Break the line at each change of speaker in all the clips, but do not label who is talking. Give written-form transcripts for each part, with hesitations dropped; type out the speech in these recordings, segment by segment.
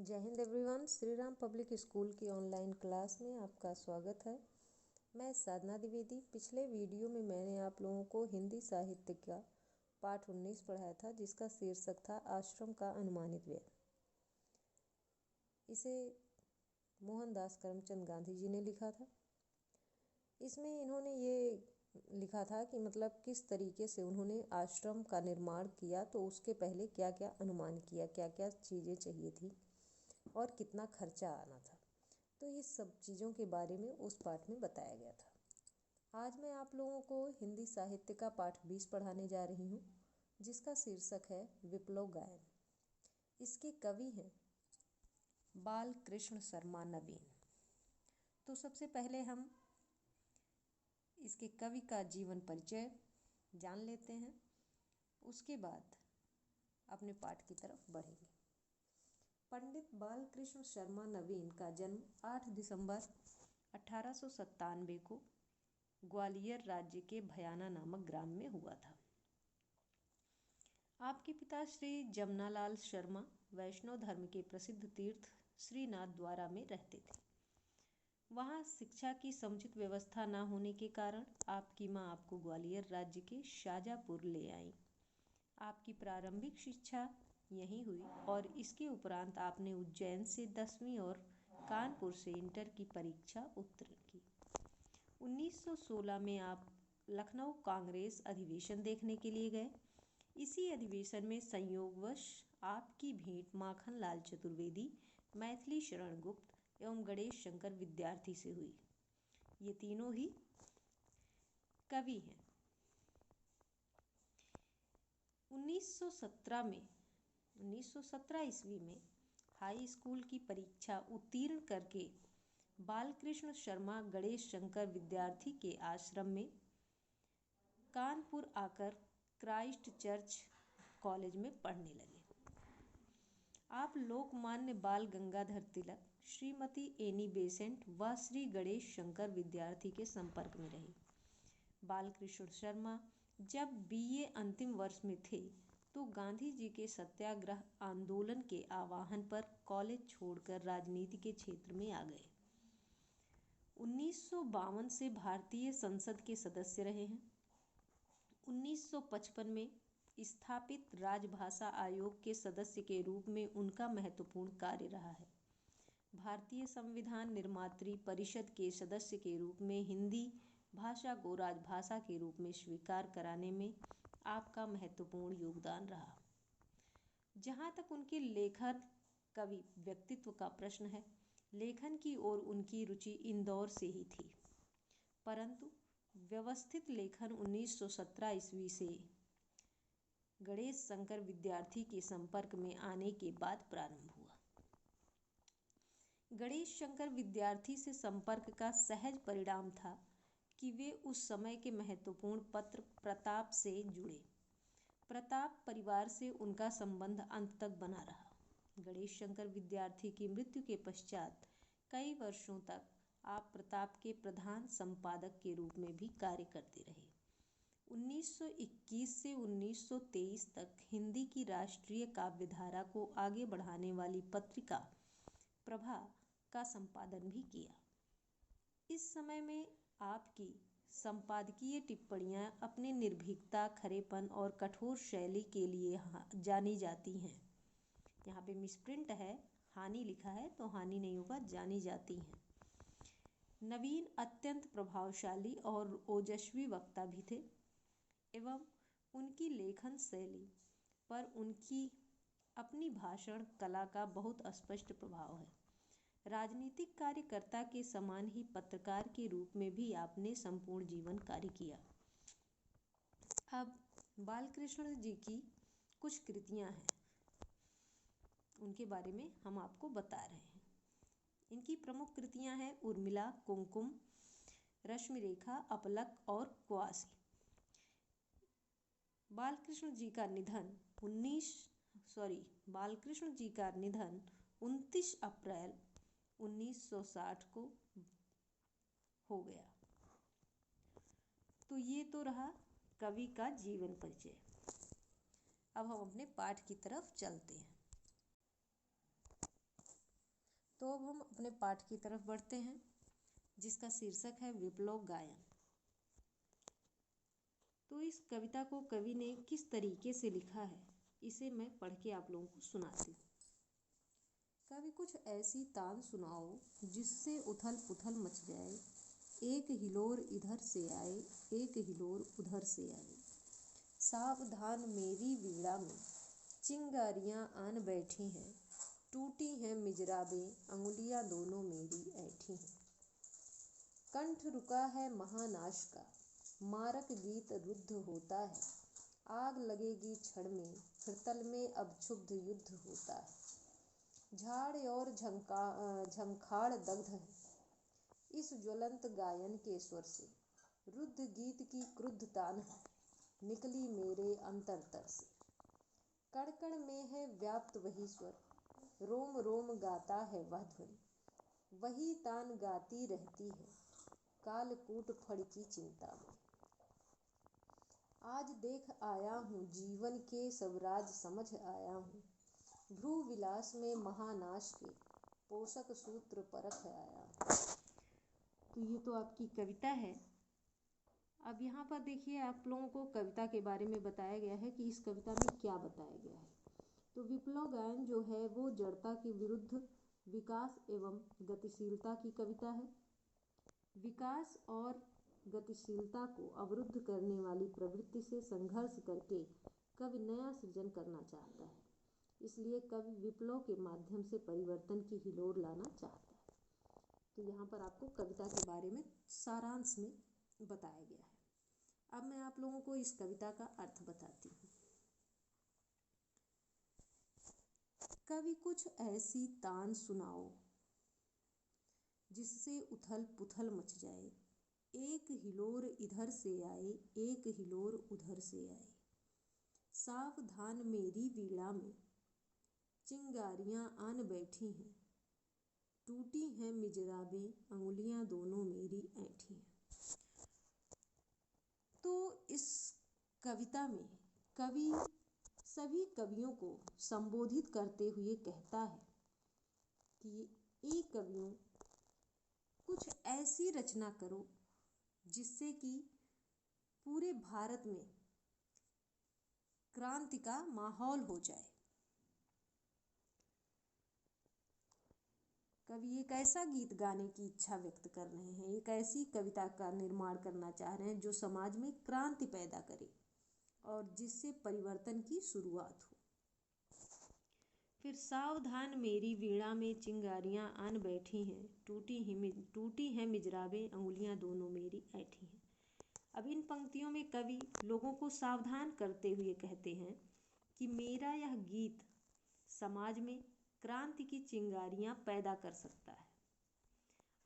जय Hind everyone. Shri Ram public school की online class में आपका स्वागत है। मैं साधना द्विवेदी। पिछले वीडियो में मैंने आप लोगों को हिंदी साहित्य का पाठ 19 पढ़ाया था, जिसका शीर्षक था आश्रम का अनुमानित व्यय। इसे मोहनदास करमचंद गांधी जी ने लिखा था। इसमें इन्होंने ये लिखा था कि मतलब किस तरीके से उन्होंने आश्रम का निर्माण किया, तो उसके पहले क्या क्या अनुमान किया, क्या क्या चीज़ें चाहिए थी और कितना खर्चा आना था। तो इस सब चीज़ों के बारे में उस पाठ में बताया गया था। आज मैं आप लोगों को हिंदी साहित्य का पाठ 20 पढ़ाने जा रही हूँ, जिसका शीर्षक है विप्लव गायन। इसके कवि हैं बाल कृष्ण शर्मा नवीन। तो सबसे पहले हम इसके कवि का जीवन परिचय जान लेते हैं, उसके बाद अपने पाठ की तरफ बढ़ेंगे। पंडित बालकृष्ण शर्मा नवीन का जन्म 8 दिसंबर 1897 को ग्वालियर राज्य के भयाना नामक ग्राम में हुआ था। आपके पिता श्री जमनालाल शर्मा वैष्णव धर्म के प्रसिद्ध तीर्थ श्रीनाथ द्वारा में रहते थे। वहाँ शिक्षा की समुचित व्यवस्था न होने के कारण आपकी माँ आपको ग्वालियर राज्य के शाजापुर ले आई। आपकी प्रारंभिक शिक्षा यहीं हुई और इसके उपरांत आपने उज्जैन से 10वीं और कानपुर से इंटर की परीक्षा उत्तीर्ण की। 1916 में आप लखनऊ कांग्रेस अधिवेशन देखने के लिए गए। इसी अधिवेशन में संयोगवश आपकी भेंट माखन लाल चतुर्वेदी, मैथिली शरण गुप्त एवं गणेश शंकर विद्यार्थी से हुई। ये तीनों ही कवि हैं। 1917 ईस्वी में हाई स्कूल की परीक्षा उत्तीर्ण करके बालकृष्ण शर्मा गणेश शंकर विद्यार्थी के आश्रम में कानपुर आकर क्राइस्ट चर्च कॉलेज में पढ़ने लगे। आप लोकमान्य बाल गंगाधर तिलक, श्रीमती एनी बेसेंट व श्री गणेश शंकर विद्यार्थी के संपर्क में रहे। बालकृष्ण शर्मा जब बीए अंतिम वर्ष में थे तो गांधी जी के सत्याग्रह आंदोलन के आह्वान पर कॉलेज छोड़कर राजनीति के क्षेत्र में आ गए। 1952 से भारतीय संसद के सदस्य रहे हैं। 1955 में स्थापित राजभाषा आयोग के सदस्य के रूप में उनका महत्वपूर्ण कार्य रहा है। भारतीय संविधान निर्मात्री परिषद के सदस्य के रूप में हिंदी भाषा को राजभाषा के रूप में स्वीकार कराने में आपका महत्वपूर्ण योगदान रहा। जहाँ तक उनके लेखन कवि व्यक्तित्व का प्रश्न है, लेखन की ओर उनकी रुचि इंदौर से ही थी, परंतु व्यवस्थित लेखन 1917 ईस्वी से गणेश शंकर विद्यार्थी के संपर्क में आने के बाद प्रारंभ हुआ। गणेश शंकर विद्यार्थी से संपर्क का सहज परिणाम था कि वे उस समय के महत्वपूर्ण पत्र प्रताप से जुड़े। प्रताप परिवार से उनका संबंध अंत तक बना रहा। गणेश शंकर विद्यार्थी की मृत्यु के पश्चात कई वर्षों तक आप प्रताप के प्रधान संपादक के रूप में भी कार्य करते रहे। 1921 से 1923 तक हिंदी की राष्ट्रीय काव्यधारा को आगे बढ़ाने वाली पत्रिका प्रभा का संपादन भी किया। इस समय में आपकी संपादकीय टिप्पणियां अपने निर्भीकता, खरेपन और कठोर शैली के लिए जानी जाती हैं। यहाँ पे मिसप्रिंट है, हानि लिखा है तो हानि नहीं होगा, जानी जाती हैं। नवीन अत्यंत प्रभावशाली और ओजस्वी वक्ता भी थे एवं उनकी लेखन शैली पर उनकी अपनी भाषण कला का बहुत स्पष्ट प्रभाव है। राजनीतिक कार्यकर्ता के समान ही पत्रकार के रूप में भी आपने संपूर्ण जीवन कार्य किया। अब बालकृष्ण जी की कुछ कृतियां हैं, उनके बारे में हम आपको बता रहे हैं। इनकी प्रमुख कृतियां हैं उर्मिला, कुमकुम, रश्मि रेखा, अपलक और कुआसी। बालकृष्ण जी का निधन 29 अप्रैल 1960 को हो गया। तो ये तो रहा कवि का जीवन परिचय। अब हम अपने पाठ की तरफ चलते हैं। तो अब हम अपने पाठ की तरफ बढ़ते हैं, जिसका शीर्षक है विप्लव गायन। तो इस कविता को कवि ने किस तरीके से लिखा है, इसे मैं पढ़ के आप लोगों को सुनाती हूँ। कभी कुछ ऐसी तान सुनाओ जिससे उथल पुथल मच जाए, एक हिलोर इधर से आए, एक हिलोर उधर से आए। सावधान मेरी वीणा में चिंगारियां आन बैठी हैं, टूटी हैं मिजराबें, अंगुलियां दोनों मेरी ऐठी हैं। कंठ रुका है महानाश का, मारक गीत रुद्ध होता है। आग लगेगी क्षण में, फिर तल में अब क्षुब्ध युद्ध होता है। झाड़ और झंखाड़ दग्ध है इस ज्वलंत गायन के स्वर से। रुद्ध गीत की क्रुद्ध तान है, निकली मेरे अंतरतर से। कण कण में है व्याप्त वही स्वर, रोम रोम गाता है वह ध्वनि। वही तान गाती रहती है, कालकूट फड़ की चिंता में। आज देख आया हूँ जीवन के सब राज समझ आया हूँ। भ्रू विलास में महानाश के पोषक सूत्र परख आया हूँ। तो ये तो आपकी कविता है। अब यहाँ पर देखिए, आप लोगों को कविता के बारे में बताया गया है कि इस कविता में क्या बताया गया है। तो विप्लव गायन जो है वो जड़ता के विरुद्ध विकास एवं गतिशीलता की कविता है। विकास और गतिशीलता को अवरुद्ध करने वाली प्रवृत्ति से संघर्ष करके कवि नया सृजन करना चाहता है। इसलिए कवि विप्लव के माध्यम से परिवर्तन की हिलोर लाना चाहता है। तो यहाँ पर आपको कविता के बारे में सारांश में बताया गया है। अब मैं आप लोगों को इस कविता का अर्थ बताती हूँ। कभी कुछ ऐसी तान सुनाओ जिससे उथल पुथल मच जाए, एक हिलोर इधर से आए, एक हिलोर उधर से आए। सावधान मेरी वीणा में चिंगारियां आन बैठी हैं, टूटी हैं मिजराबें, अंगुलियां दोनों मेरी ऐठी हैं। तो इस कविता में कवि सभी कवियों को संबोधित करते हुए कहता है कि ए कवियों, कुछ ऐसी रचना करो जिससे कि पूरे भारत में क्रांति का माहौल हो जाए। कवि एक ऐसा गीत गाने की इच्छा व्यक्त कर रहे हैं, एक ऐसी कविता का निर्माण करना चाह रहे हैं जो समाज में क्रांति पैदा करे और जिससे परिवर्तन की शुरुआत हो। फिर सावधान मेरी वीणा में चिंगारियां आन बैठी हैं, टूटी हैं मिजराबें, अंगुलियां दोनों मेरी ऐठी हैं। अब इन पंक्तियों में कवि लोगों को सावधान करते हुए कहते हैं कि मेरा यह गीत समाज में क्रांति की चिंगारियां पैदा कर सकता है।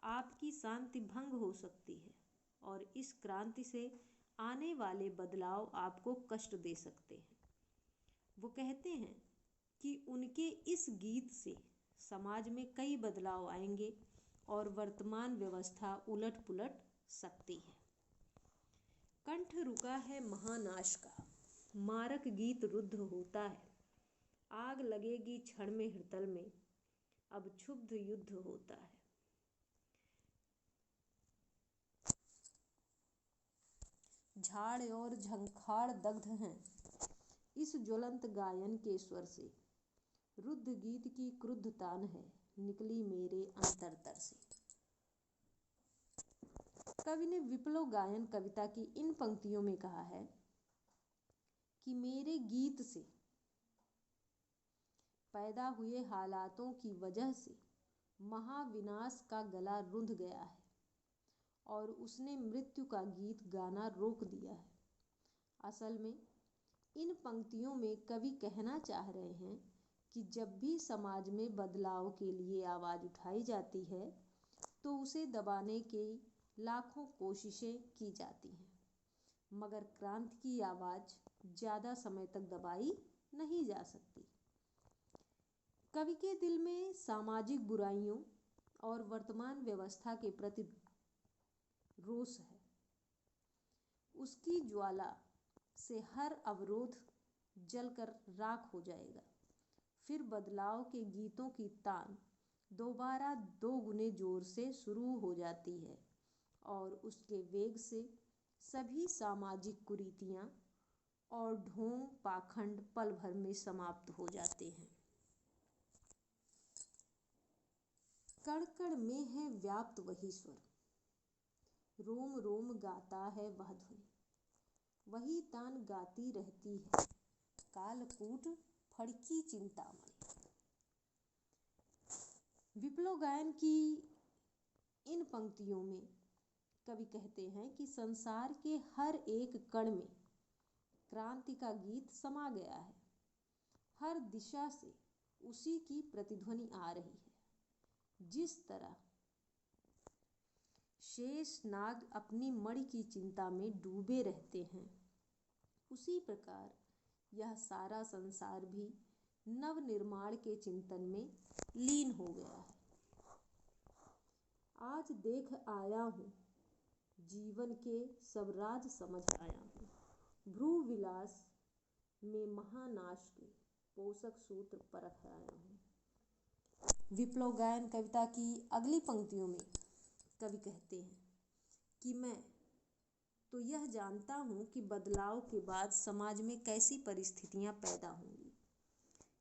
आपकी शांति भंग हो सकती है और इस क्रांति से आने वाले बदलाव आपको कष्ट दे सकते हैं। वो कहते हैं कि उनके इस गीत से समाज में कई बदलाव आएंगे और वर्तमान व्यवस्था उलट पुलट सकती है। कंठ रुका है महानाश का, मारक गीत रुद्ध होता है। आग लगेगी क्षण में हृदय में, अब क्षुब्ध युद्ध होता है। झाड़ और झंखाड़ दग्ध हैं इस ज्वलंत गायन के स्वर से। रुद्ध गीत की क्रुद्ध तान है, निकली मेरे अंतरतर से। कवि ने विप्लव गायन कविता की इन पंक्तियों में कहा है कि मेरे गीत से पैदा हुए हालातों की वजह से महाविनाश का गला रुंध गया है और उसने मृत्यु का गीत गाना रोक दिया है। असल में इन पंक्तियों में कवि कहना चाह रहे हैं कि जब भी समाज में बदलाव के लिए आवाज़ उठाई जाती है तो उसे दबाने की लाखों कोशिशें की जाती हैं, मगर क्रांति की आवाज़ ज़्यादा समय तक दबाई नहीं जा सकती। कवि के दिल में सामाजिक बुराइयों और वर्तमान व्यवस्था के प्रति रोष है। उसकी ज्वाला से हर अवरोध जलकर राख हो जाएगा। फिर बदलाव के गीतों की तान दोबारा 2 गुने जोर से शुरू हो जाती है और उसके वेग से सभी सामाजिक कुरीतियाँ और ढोंग पाखंड पल भर में समाप्त हो जाते हैं। कण कण में है व्याप्त वही स्वर, रोम रोम गाता है वह ध्वनि, वही तान गाती रहती है कालकूट फड़की चिंतामणि। विप्लव गायन की इन पंक्तियों में कवि कहते हैं कि संसार के हर एक कण में क्रांति का गीत समा गया है, हर दिशा से उसी की प्रतिध्वनि आ रही है। जिस तरह शेष नाग अपनी मणि की चिंता में डूबे रहते हैं, उसी प्रकार यह सारा संसार भी नव निर्माण के चिंतन में लीन हो गया है। आज देख आया हूँ, जीवन के सब राज समझ आया हूँ, भ्रू विलास में महानाश के पोषक सूत्र परख आया हूँ। विप्लव गायन कविता की अगली पंक्तियों में कवि कहते हैं कि मैं तो यह जानता हूँ कि बदलाव के बाद समाज में कैसी परिस्थितियाँ पैदा होंगी।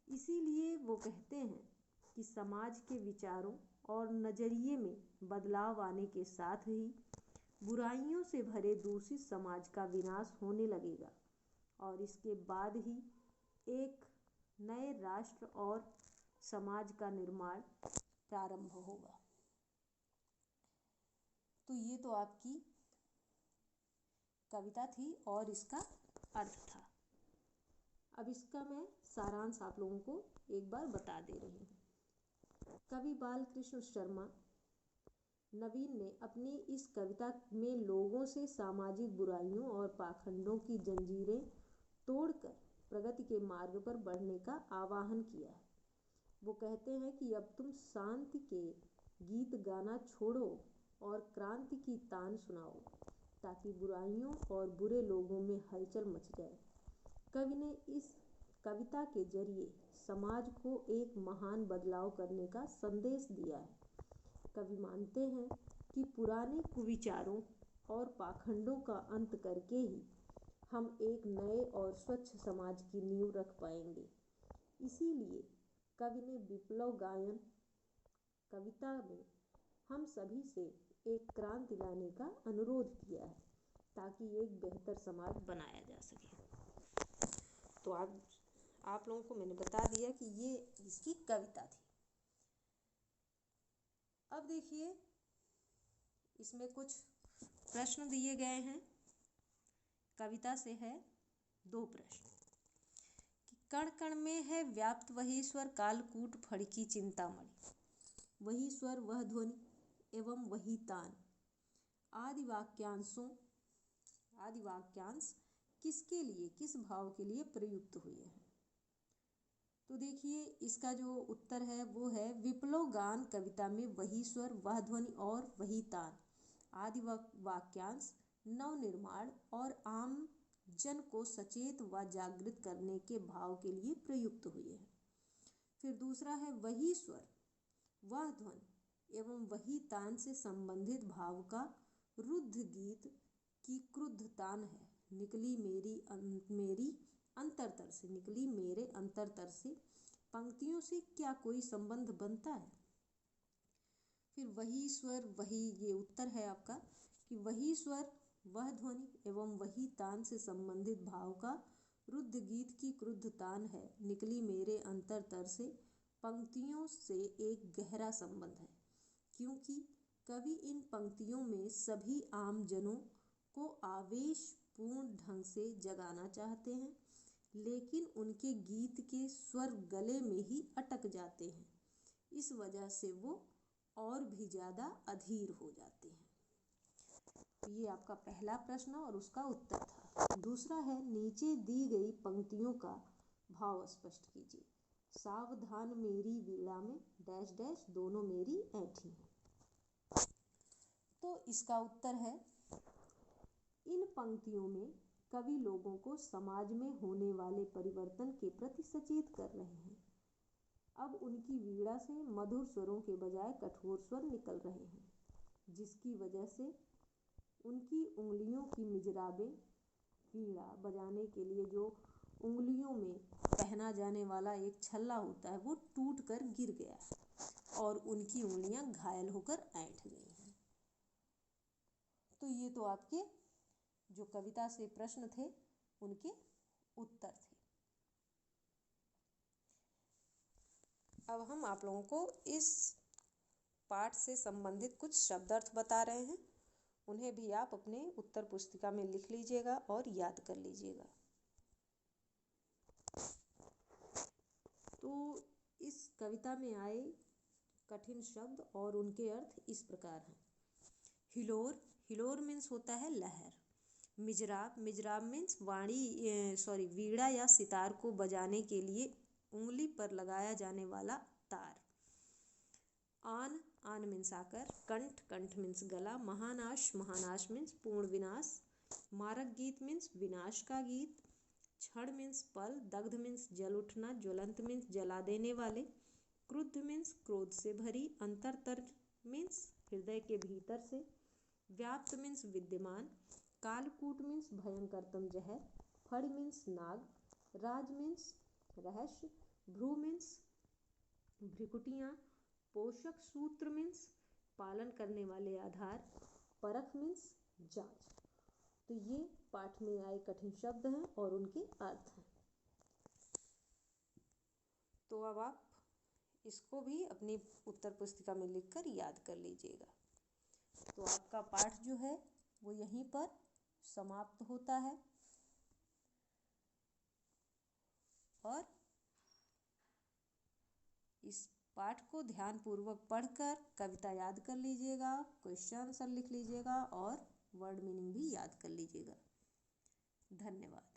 इसीलिए वो कहते हैं कि समाज के विचारों और नज़रिए में बदलाव आने के साथ ही बुराइयों से भरे दूषित समाज का विनाश होने लगेगा और इसके बाद ही एक नए राष्ट्र और समाज का निर्माण प्रारंभ होगा। तो ये तो आपकी कविता थी और इसका अर्थ था। अब इसका मैं सारांश आप लोगों को एक बार बता दे रही हूँ। कवि बालकृष्ण शर्मा नवीन ने अपनी इस कविता में लोगों से सामाजिक बुराइयों और पाखंडों की जंजीरें तोड़कर प्रगति के मार्ग पर बढ़ने का आह्वान किया है। वो कहते हैं कि अब तुम शांति के गीत गाना छोड़ो और क्रांति की तान सुनाओ ताकि बुराइयों और बुरे लोगों में हलचल मच जाए। कवि ने इस कविता के जरिए समाज को एक महान बदलाव करने का संदेश दिया है। कवि मानते हैं कि पुराने कुविचारों और पाखंडों का अंत करके ही हम एक नए और स्वच्छ समाज की नींव रख पाएंगे। इसीलिए कवि ने विप्लव गायन कविता में हम सभी से एक क्रांति लाने का अनुरोध किया है ताकि एक बेहतर समाज बनाया जा सके। तो आप लोगों को मैंने बता दिया कि ये इसकी कविता थी। अब देखिए इसमें कुछ प्रश्न दिए गए हैं। कविता से है 2 प्रश्न कि कण कण में है व्याप्त वही स्वर कालकूट फड़की चिंतामणि, वही स्वर वह ध्वनि एवं वही तान। आदि वाक्यांश किसके लिए किस भाव के लिए प्रयुक्त हुए हैं। तो देखिए इसका जो उत्तर है वो है विप्लव गान कविता में वही स्वर वह ध्वनि और वही तान आदि वाक्यांश नव निर्माण और आम जन को सचेत व जागृत करने के भाव के लिए प्रयुक्त हुए हैं। फिर दूसरा है वही स्वर वह ध्वनि एवं वही तान से संबंधित भाव का रुद्ध गीत की क्रुद्ध तान है, निकली मेरी अंतरतर से, निकली मेरे अंतरतर से। पंक्तियों से क्या कोई संबंध बनता है। फिर वही स्वर वही, ये उत्तर है आपका कि वही स्वर वह ध्वनि एवं वही तान से संबंधित भाव का रुद्ध गीत की क्रुद्ध तान है, निकली मेरे अंतरतर से। पंक्तियों से एक गहरा संबंध है क्योंकि कवि इन पंक्तियों में सभी आम जनों को आवेशपूर्ण ढंग से जगाना चाहते हैं, लेकिन उनके गीत के स्वर गले में ही अटक जाते हैं। इस वजह से वो और भी ज़्यादा अधीर हो जाते हैं। ये आपका पहला प्रश्न और उसका उत्तर था। दूसरा है नीचे दी गई पंक्तियों का भाव स्पष्ट कीजिए। सावधान मेरी वीणा में डैश डैश दोनों मेरी ऐंठी हैं। तो इसका उत्तर है इन पंक्तियों में कवि लोगों को समाज में होने वाले परिवर्तन के प्रति सचेत कर रहे हैं। अब उनकी वीणा से मधुर स्वरों के बजाय कठोर स्वर निकल रहे हैं, जिसकी वजह से उनकी उंगलियों की मिजराबें, वीणा बजाने के लिए जो उंगलियों में पहना जाने वाला एक छल्ला होता है, वो टूट कर गिर गया और उनकी उंगलियां घायल होकर ऐंठ गई हैं। तो ये तो आपके जो कविता से प्रश्न थे उनके उत्तर थे। अब हम आप लोगों को इस पाठ से संबंधित कुछ शब्दार्थ बता रहे हैं, उन्हें भी आप अपने उत्तर पुस्तिका में लिख लीजिएगा और याद कर लीजिएगा। तो इस कविता में आए कठिन शब्द और उनके अर्थ इस प्रकार हैं। हिलोर, हिलोर मीन्स होता है लहर। मिजराब, मिजराब मीन्स वीणा या सितार को बजाने के लिए उंगली पर लगाया जाने वाला तार। आन, आन मीन्स आकर। कंठ, कंठ मीन्स गला। महानाश, महानाश मीन्स पूर्ण विनाश। मारक गीत मीन्स विनाश का गीत। क्षण मीन्स पल। दग्ध मीन्स जल उठना। ज्वलंत मीन्स जला देने वाले। क्रुद्ध मीन्स क्रोध से भरी। अंतरतर मीन्स हृदय के भीतर से। व्याप्त मीन्स विद्यमान। कालकूट मीन्स भयंकरतम जहर। फड़ मीन्स नाग। राज मीन्स रहस्य। भ्रू मीन्स भ्रिकुटियाँ। पोषक सूत्र मीन्स पालन करने वाले आधार। परख मीन्स जांच। तो ये पाठ में आए कठिन शब्द हैं और उनके अर्थ हैं। तो अब आप इसको भी अपनी उत्तर पुस्तिका में लिखकर याद कर लीजिएगा। तो आपका पाठ जो है वो यहीं पर समाप्त होता है और इस पाठ को ध्यानपूर्वक पढ़कर कविता याद कर लीजिएगा, क्वेश्चन आंसर लिख लीजिएगा और वर्ड मीनिंग भी याद कर लीजिएगा। धन्यवाद।